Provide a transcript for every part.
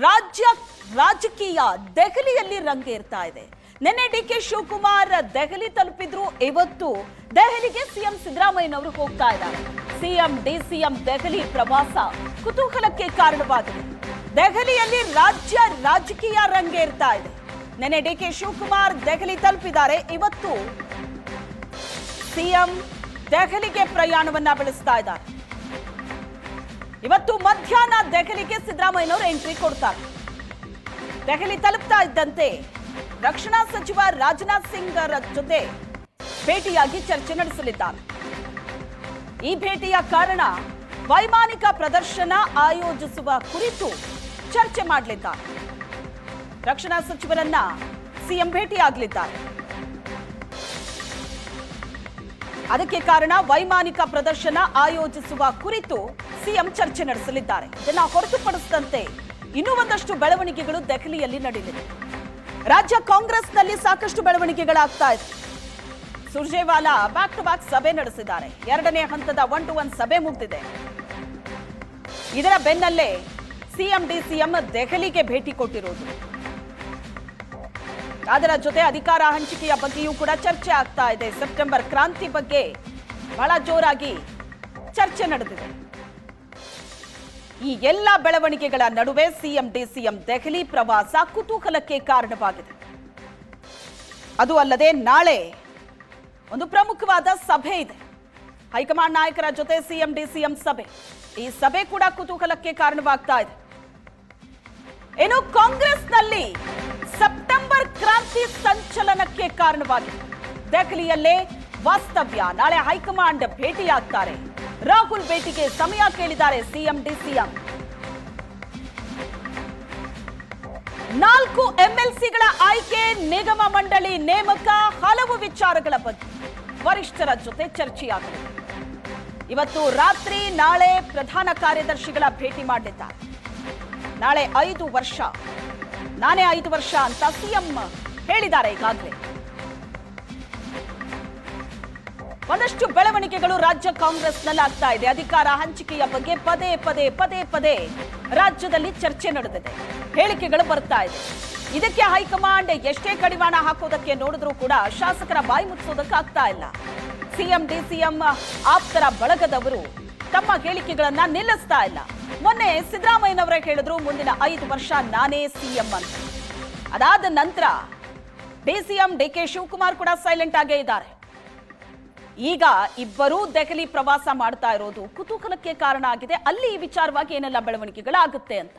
ರಾಜ್ಯ ರಾಜಕೀಯ ದೆಹಲಿಯಲ್ಲಿ ರಂಗೇರ್ತಾ ಇದೆ. ನಿನ್ನೆ ಡಿಕೆ ಶಿವಕುಮಾರ್ ದೆಹಲಿ ತಲುಪಿದ್ರು. ಇವತ್ತು ದೆಹಲಿಗೆ ಸಿಎಂ ಸಿದ್ದರಾಮಯ್ಯನವರು ಹೋಗ್ತಾ ಇದ್ದಾರೆ. ಸಿಎಂ ಡಿಸಿಎಂ ದೆಹಲಿ ಪ್ರವಾಸ ಕುತೂಹಲಕ್ಕೆ ಕಾರಣವಾಗಿದೆ. ದೆಹಲಿಯಲ್ಲಿ ರಾಜ್ಯ ರಾಜಕೀಯ ರಂಗೇರ್ತಾ ಇದೆ. ನಿನ್ನೆ ಡಿಕೆ ಶಿವಕುಮಾರ್ ದೆಹಲಿ ತಲುಪಿದ್ದಾರೆ. ಇವತ್ತು ಸಿಎಂ ದೆಹಲಿಗೆ ಪ್ರಯಾಣವನ್ನ ಬೆಳೆಸ್ತಾ ಇದ್ದಾರೆ. ಇವತ್ತು ಮಧ್ಯಾಹ್ನ ದೆಹಲಿಗೆ ಸಿದ್ದರಾಮಯ್ಯನವರು ಎಂಟ್ರಿ ಕೊಡ್ತಾರೆ. ದೆಹಲಿ ತಲುಪ್ತಾ ಇದ್ದಂತೆ ರಕ್ಷಣಾ ಸಚಿವ ರಾಜನಾಥ್ ಸಿಂಗ್ ಜೊತೆ ಭೇಟಿಯಾಗಿ ಚರ್ಚೆ ನಡೆಸಲಿದ್ದಾರೆ. ಈ ಭೇಟಿಯ ಕಾರಣ ವೈಮಾನಿಕ ಪ್ರದರ್ಶನ ಆಯೋಜಿಸುವ ಕುರಿತು ಚರ್ಚೆ ಮಾಡಲಿದ್ದಾರೆ. ರಕ್ಷಣಾ ಸಚಿವರನ್ನ ಸಿಎಂ ಭೇಟಿಯಾಗಲಿದ್ದಾರೆ. ಅದಕ್ಕೆ ಕಾರಣ ವೈಮಾನಿಕ ಪ್ರದರ್ಶನ ಆಯೋಜಿಸುವ ಕುರಿತು ಸಿಎಂ ಚರ್ಚೆ ನಡೆಸಲಿದ್ದಾರೆ. ಇದನ್ನ ಹೊರತುಪಡಿಸಿದಂತೆ ಇನ್ನೂ ಒಂದಷ್ಟು ಬೆಳವಣಿಗೆಗಳು ದೆಹಲಿಯಲ್ಲಿ ನಡೆಯಲಿದೆ. ರಾಜ್ಯ ಕಾಂಗ್ರೆಸ್ನಲ್ಲಿ ಸಾಕಷ್ಟು ಬೆಳವಣಿಗೆಗಳಾಗ್ತಾ ಇದೆ. ಸುರ್ಜೇವಾಲಾ ಬ್ಯಾಕ್ ಟು ಬ್ಯಾಕ್ ಸಭೆ ನಡೆಸಿದ್ದಾರೆ. ಎರಡನೇ ಹಂತದ 1-to-1 ಸಭೆ ಮುಗಿದಿದೆ. ಇದರ ಬೆನ್ನಲ್ಲೇ ಸಿಎಂ ಡಿಸಿಎಂ ದೆಹಲಿಗೆ ಭೇಟಿ ಕೊಟ್ಟಿರೋದು. ಅದರ ಜೊತೆ ಅಧಿಕಾರ ಹಂಚಿಕೆಯ ಬಗ್ಗೆಯೂ ಕೂಡ ಚರ್ಚೆ ಆಗ್ತಾ ಇದೆ. ಸೆಪ್ಟೆಂಬರ್ ಕ್ರಾಂತಿ ಬಗ್ಗೆ ಬಹಳ ಜೋರಾಗಿ ಚರ್ಚೆ ನಡೆದಿದೆ. ಈ ಎಲ್ಲ ಬೆಳವಣಿಗೆಗಳ ನಡುವೆ ಸಿಎಂ ಡಿಸಿಎಂ ದೆಹಲಿ ಪ್ರವಾಸ ಕುತೂಹಲಕ್ಕೆ ಕಾರಣವಾಗಿದೆ. ಅದು ಅಲ್ಲದೆ ನಾಳೆ ಒಂದು ಪ್ರಮುಖವಾದ ಸಭೆ ಇದೆ. ಹೈಕಮಾಂಡ್ ನಾಯಕರ ಜೊತೆ ಸಿಎಂ ಡಿಸಿಎಂ ಸಭೆ. ಈ ಸಭೆ ಕೂಡ ಕುತೂಹಲಕ್ಕೆ ಕಾರಣವಾಗ್ತಾ ಇದೆ. ಇನ್ನು ಕಾಂಗ್ರೆಸ್ನಲ್ಲಿ ಸೆಪ್ಟೆಂಬರ್ ಕ್ರಾಂತಿ ಸಂಚಲನಕ್ಕೆ ಕಾರಣವಾಗಿದೆ. ದೆಹಲಿಯಲ್ಲೇ ವಾಸ್ತವ್ಯ. ನಾಳೆ ಹೈಕಮಾಂಡ್ ಭೇಟಿಯಾಗ್ತಾರೆ. ರಾಹುಲ್ ಭೇಟಿಗೆ ಸಮಯ ಕೇಳಿದ್ದಾರೆ ಸಿಎಂ ಡಿಸಿಎಂ. 4 ಎಂಎಲ್ಸಿಗಳ ಆಯ್ಕೆ, ನಿಗಮ ಮಂಡಳಿ ನೇಮಕ, ಹಲವು ವಿಚಾರಗಳ ಬಗ್ಗೆ ವರಿಷ್ಠರ ಜೊತೆ ಚರ್ಚೆಯಾಗಲಿದೆ. ಇವತ್ತು ರಾತ್ರಿ ನಾಳೆ ಪ್ರಧಾನ ಕಾರ್ಯದರ್ಶಿಗಳ ಭೇಟಿ ಮಾಡಲಿದ್ದಾರೆ. ನಾಳೆ 5 ವರ್ಷ, ನಾನೇ 5 ವರ್ಷ ಅಂತ ಸಿಎಂ ಹೇಳಿದ್ದಾರೆ. ಈಗಾಗಲೇ ಒಂದಷ್ಟು ಬೆಳವಣಿಗೆಗಳು ರಾಜ್ಯ ಕಾಂಗ್ರೆಸ್ನಲ್ಲಿ ಆಗ್ತಾ ಇದೆ. ಅಧಿಕಾರ ಹಂಚಿಕೆಯ ಬಗ್ಗೆ ಪದೇ ಪದೇ ರಾಜ್ಯದಲ್ಲಿ ಚರ್ಚೆ ನಡೆದಿದೆ. ಹೇಳಿಕೆಗಳು ಬರ್ತಾ ಇದೆ. ಇದಕ್ಕೆ ಹೈಕಮಾಂಡ್ ಎಷ್ಟೇ ಕಡಿವಾಣ ಹಾಕೋದಕ್ಕೆ ನೋಡಿದ್ರೂ ಕೂಡ ಶಾಸಕರ ಬಾಯಿ ಮುಚ್ಚೋದಕ್ಕೆ ಆಗ್ತಾ ಇಲ್ಲ. ಸಿಎಂ ಡಿಸಿಎಂ ಆಪ್ತರ ಬಳಗದವರು ತಮ್ಮ ಹೇಳಿಕೆಗಳನ್ನ ನಿಲ್ಲಿಸ್ತಾ ಇಲ್ಲ. ಮೊನ್ನೆ ಸಿದ್ದರಾಮಯ್ಯನವರೇ ಹೇಳಿದ್ರು ಮುಂದಿನ 5 ವರ್ಷ ನಾನೇ ಸಿಎಂ ಅಂತ. ಅದಾದ ನಂತರ ಡಿಸಿಎಂ ಡಿಕೆ ಶಿವಕುಮಾರ್ ಕೂಡ ಸೈಲೆಂಟ್ ಆಗೇ ಇದ್ದಾರೆ. ಈಗ ಇಬ್ಬರೂ ದೆಹಲಿ ಪ್ರವಾಸ ಮಾಡ್ತಾ ಇರೋದು ಕುತೂಹಲಕ್ಕೆ ಕಾರಣ ಆಗಿದೆ. ಅಲ್ಲಿ ಈ ವಿಚಾರವಾಗಿ ಏನೆಲ್ಲ ಬೆಳವಣಿಗೆಗಳಾಗುತ್ತೆ ಅಂತ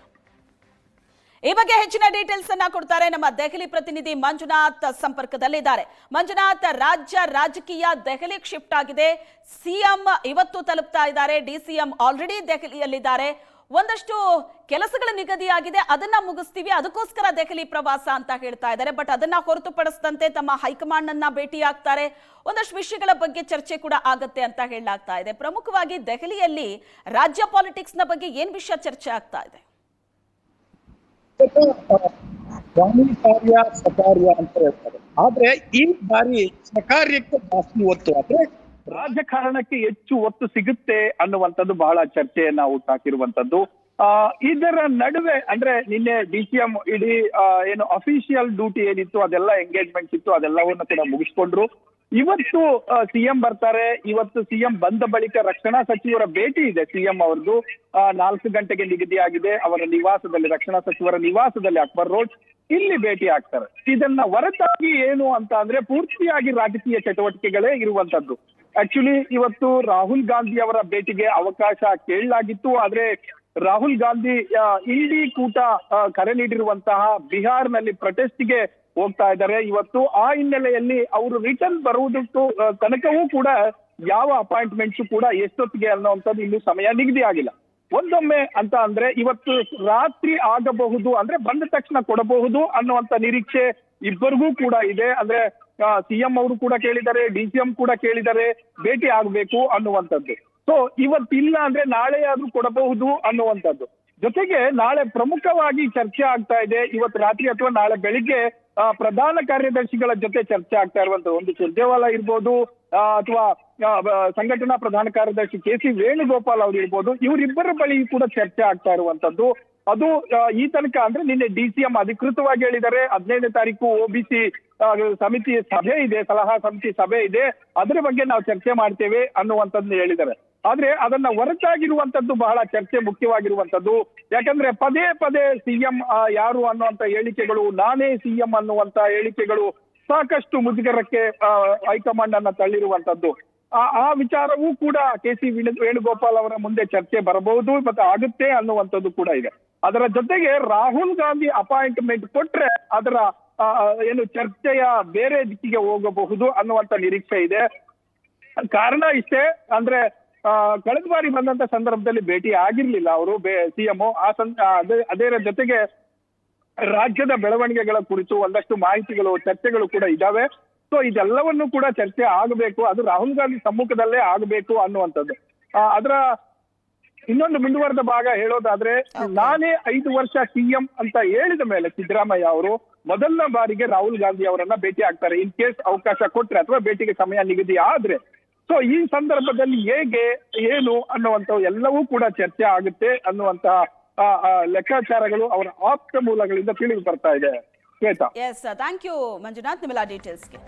ಈ ಬಗ್ಗೆ ಹೆಚ್ಚಿನ ಡೀಟೇಲ್ಸ್ ಅನ್ನ ಕೊಡ್ತಾರೆ ನಮ್ಮ ದೆಹಲಿ ಪ್ರತಿನಿಧಿ ಮಂಜುನಾಥ್ ಸಂಪರ್ಕದಲ್ಲಿದ್ದಾರೆ. ಮಂಜುನಾಥ್, ರಾಜ್ಯ ರಾಜಕೀಯ ದೆಹಲಿಗೆ ಶಿಫ್ಟ್ ಆಗಿದೆ. ಸಿಎಂ ಇವತ್ತು ತಲುಪ್ತಾ ಇದ್ದಾರೆ. ಡಿಸಿಎಂ ಆಲ್ರೆಡಿ ದೆಹಲಿಯಲ್ಲಿದ್ದಾರೆ. ಒಂದಷ್ಟು ಕೆಲಸಗಳ ನಿಗದಿಯಾಗಿದೆ, ಅದನ್ನ ಮುಗಿಸ್ತೀವಿ, ಅದಕ್ಕೋಸ್ಕರ ದೆಹಲಿ ಪ್ರವಾಸ ಅಂತ ಹೇಳ್ತಾ ಇದ್ದಾರೆ. ಬಟ್ ಅದನ್ನ ಹೊರತುಪಡಿಸಿದಂತೆ ತಮ್ಮ ಹೈಕಮಾಂಡ್ ಅನ್ನ ಭೇಟಿ ಆಗ್ತಾರೆ. ಒಂದಷ್ಟು ವಿಷಯಗಳ ಬಗ್ಗೆ ಚರ್ಚೆ ಕೂಡ ಆಗತ್ತೆ ಅಂತ ಹೇಳಲಾಗ್ತಾ ಇದೆ. ಪ್ರಮುಖವಾಗಿ ದೆಹಲಿಯಲ್ಲಿ ರಾಜ್ಯ ಪಾಲಿಟಿಕ್ಸ್ ನ ಬಗ್ಗೆ ಏನ್ ವಿಷಯ ಚರ್ಚೆ ಆಗ್ತಾ ಇದೆ? ಸ್ವಾಮಿ ಕಾರ್ಯ ಸಕಾರ್ಯ ಅಂತ ಹೇಳ್ತಾರೆ. ಆದ್ರೆ ಈ ಬಾರಿ ಸಕಾರ್ಯಕ್ಕೆ ಜಾಸ್ತಿ ಒತ್ತು, ಆದ್ರೆ ರಾಜಕಾರಣಕ್ಕೆ ಹೆಚ್ಚು ಒತ್ತು ಸಿಗುತ್ತೆ ಅನ್ನುವಂಥದ್ದು ಬಹಳ ಚರ್ಚೆಯನ್ನ ಹುಟ್ಟಾಕಿರುವಂತದ್ದು. ಇದರ ನಡುವೆ ಅಂದ್ರೆ ನಿನ್ನೆ ಡಿಸಿಎಂ ಇಡೀ ಏನು ಅಫಿಷಿಯಲ್ ಡ್ಯೂಟಿ ಏನಿತ್ತು ಅದೆಲ್ಲ ಎಂಗೇಜ್ಮೆಂಟ್ಸ್ ಇತ್ತು, ಅದೆಲ್ಲವನ್ನ ಕೂಡ ಮುಗಿಸ್ಕೊಂಡ್ರು. ಇವತ್ತು ಸಿಎಂ ಬರ್ತಾರೆ. ಇವತ್ತು ಸಿಎಂ ಬಂದ ಬಳಿಕ ರಕ್ಷಣಾ ಸಚಿವರ ಭೇಟಿ ಇದೆ. ಸಿಎಂ ಅವರದು 4 ಗಂಟೆಗೆ ನಿಗದಿಯಾಗಿದೆ. ಅವರ ನಿವಾಸದಲ್ಲಿ, ರಕ್ಷಣಾ ಸಚಿವರ ನಿವಾಸದಲ್ಲಿ, ಅಕ್ಬರ್ ರೋಡ್, ಇಲ್ಲಿ ಭೇಟಿ ಆಗ್ತಾರೆ. ಇದನ್ನ ಹೊರತಾಗಿ ಏನು ಅಂತ ಅಂದ್ರೆ ಪೂರ್ತಿಯಾಗಿ ರಾಜಕೀಯ ಚಟುವಟಿಕೆಗಳೇ ಇರುವಂತದ್ದು. ಆಕ್ಚುಲಿ ಇವತ್ತು ರಾಹುಲ್ ಗಾಂಧಿ ಅವರ ಭೇಟಿಗೆ ಅವಕಾಶ ಕೇಳಲಾಗಿತ್ತು. ಆದ್ರೆ ರಾಹುಲ್ ಗಾಂಧಿ ಇಂಡಿ ಕೂಟ ಕರೆ ನೀಡಿರುವಂತಹ ಬಿಹಾರ್ನಲ್ಲಿ ಪ್ರೊಟೆಸ್ಟ್ಗೆ ಹೋಗ್ತಾ ಇದ್ದಾರೆ. ಇವತ್ತು ಆ ಹಿನ್ನೆಲೆಯಲ್ಲಿ ಅವರು ರಿಟರ್ನ್ ಬರುವುದಕ್ಕೂ ತನಕವೂ ಕೂಡ ಯಾವ ಅಪಾಯಿಂಟ್ಮೆಂಟ್ಸ್ ಕೂಡ ಎಷ್ಟೊತ್ತಿಗೆ ಅನ್ನುವಂಥದ್ದು ಇನ್ನೂ ಸಮಯ ನಿಗದಿ ಆಗಿಲ್ಲ. ಒಂದೊಮ್ಮೆ ಅಂತ ಅಂದ್ರೆ ಇವತ್ತು ರಾತ್ರಿ ಆಗಬಹುದು, ಅಂದ್ರೆ ಬಂದ ತಕ್ಷಣ ಕೊಡಬಹುದು ಅನ್ನುವಂತ ನಿರೀಕ್ಷೆ ಇಬ್ಬರಿಗೂ ಕೂಡ ಇದೆ. ಅಂದ್ರೆ ಸಿಎಂ ಅವರು ಕೂಡ ಕೇಳಿದ್ದಾರೆ, ಡಿಸಿಎಂ ಕೂಡ ಕೇಳಿದ್ದಾರೆ ಭೇಟಿ ಆಗ್ಬೇಕು ಅನ್ನುವಂಥದ್ದು. ಸೊ ಇವತ್ತಿಲ್ಲ ಅಂದ್ರೆ ನಾಳೆ ಆದ್ರೂ ಕೊಡಬಹುದು ಅನ್ನುವಂಥದ್ದು. ಜೊತೆಗೆ ನಾಳೆ ಪ್ರಮುಖವಾಗಿ ಚರ್ಚೆ ಆಗ್ತಾ ಇದೆ. ಇವತ್ತು ರಾತ್ರಿ ಅಥವಾ ನಾಳೆ ಬೆಳಿಗ್ಗೆ ಪ್ರಧಾನ ಕಾರ್ಯದರ್ಶಿಗಳ ಜೊತೆ ಚರ್ಚೆ ಆಗ್ತಾ ಇರುವಂತದ್ದು. ಒಂದು ಸುರ್ಜೇವಾಲಾ ಇರ್ಬೋದು, ಅಥವಾ ಸಂಘಟನಾ ಪ್ರಧಾನ ಕಾರ್ಯದರ್ಶಿ ಕೆ ಸಿ ವೇಣುಗೋಪಾಲ್ ಅವರು ಇರ್ಬೋದು, ಇವರಿಬ್ಬರ ಬಳಿ ಕೂಡ ಚರ್ಚೆ ಆಗ್ತಾ ಇರುವಂತದ್ದು. ಅದು ಈ ತನಕ ಅಂದ್ರೆ ನಿನ್ನೆ DCM ಅಧಿಕೃತವಾಗಿ ಹೇಳಿದ್ದಾರೆ 15ನೇ ತಾರೀಕು OBC ಸಮಿತಿ ಸಭೆ ಇದೆ, ಸಲಹಾ ಸಮಿತಿ ಸಭೆ ಇದೆ, ಅದರ ಬಗ್ಗೆ ನಾವು ಚರ್ಚೆ ಮಾಡ್ತೇವೆ ಅನ್ನುವಂಥದ್ದು ಹೇಳಿದ್ದಾರೆ. ಆದ್ರೆ ಅದನ್ನ ಹೊರತಾಗಿರುವಂತದ್ದು ಬಹಳ ಚರ್ಚೆ ಮುಖ್ಯವಾಗಿರುವಂತದ್ದು. ಯಾಕಂದ್ರೆ ಪದೇ ಪದೇ CM ಯಾರು ಅನ್ನುವಂತ ಹೇಳಿಕೆಗಳು, ನಾನೇ CM ಅನ್ನುವಂತ ಹೇಳಿಕೆಗಳು ಸಾಕಷ್ಟು ಮುಜುಗರಕ್ಕೆ ಹೈಕಮಾಂಡ್ ಅನ್ನ ತಳ್ಳಿರುವಂತದ್ದು. ಆ ವಿಚಾರವೂ ಕೂಡ KC ವೇಣುಗೋಪಾಲ್ ಅವರ ಮುಂದೆ ಚರ್ಚೆ ಬರಬಹುದು ಮತ್ತೆ ಆಗುತ್ತೆ ಅನ್ನುವಂಥದ್ದು ಕೂಡ ಇದೆ. ಅದರ ಜೊತೆಗೆ ರಾಹುಲ್ ಗಾಂಧಿ ಅಪಾಯಿಂಟ್ಮೆಂಟ್ ಕೊಟ್ರೆ ಅದರ ಏನು ಚರ್ಚೆಯ ಬೇರೆ ದಿಕ್ಕಿಗೆ ಹೋಗಬಹುದು ಅನ್ನುವಂತ ನಿರೀಕ್ಷೆ ಇದೆ. ಕಾರಣ ಇಷ್ಟೇ, ಅಂದ್ರೆ ಕಳೆದ ಬಾರಿ ಬಂದಂತ ಸಂದರ್ಭದಲ್ಲಿ ಭೇಟಿ ಆಗಿರ್ಲಿಲ್ಲ ಅವರು CM. ಅದರ ಜೊತೆಗೆ ರಾಜ್ಯದ ಬೆಳವಣಿಗೆಗಳ ಕುರಿತು ಒಂದಷ್ಟು ಮಾಹಿತಿಗಳು, ಚರ್ಚೆಗಳು ಕೂಡ ಇದಾವೆ. ಸೊ ಇದೆಲ್ಲವನ್ನು ಕೂಡ ಚರ್ಚೆ ಆಗಬೇಕು, ಅದು ರಾಹುಲ್ ಗಾಂಧಿ ಸಮ್ಮುಖದಲ್ಲೇ ಆಗಬೇಕು ಅನ್ನುವಂಥದ್ದು. ಅದರ ಇನ್ನೊಂದು ಮುಂದುವರೆದ ಭಾಗ ಹೇಳೋದಾದ್ರೆ, ನಾನೇ 5 ವರ್ಷ CM ಅಂತ ಹೇಳಿದ ಮೇಲೆ ಸಿದ್ದರಾಮಯ್ಯ ಅವರು ಮೊದಲನೇ ಬಾರಿಗೆ ರಾಹುಲ್ ಗಾಂಧಿ ಅವರನ್ನ ಭೇಟಿ ಆಗ್ತಾರೆ, ಇನ್ ಕೇಸ್ ಅವಕಾಶ ಕೊಟ್ರೆ ಅಥವಾ ಭೇಟಿಗೆ ಸಮಯ ನಿಗದಿ ಆದ್ರೆ. ಸೊ ಈ ಸಂದರ್ಭದಲ್ಲಿ ಹೇಗೆ ಏನು ಅನ್ನುವಂತ ಎಲ್ಲವೂ ಕೂಡ ಚರ್ಚೆ ಆಗುತ್ತೆ ಅನ್ನುವಂತಹ ಲೆಕ್ಕಾಚಾರಗಳು ಅವರ ಆಪ್ತ ಮೂಲಗಳಿಂದ ತಿಳಿದು ಬರ್ತಾ ಇದೆ. Shweta. Yes, thank you Manjunath, ನಿಮ್ಮೆಲ್ಲ ಡೀಟೇಲ್ಸ್ಗೆ.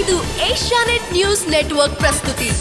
ಇದು ಏಷ್ಯಾನೆಟ್ ನ್ಯೂಸ್ ನೆಟ್ವರ್ಕ್ ಪ್ರಸ್ತುತಿ.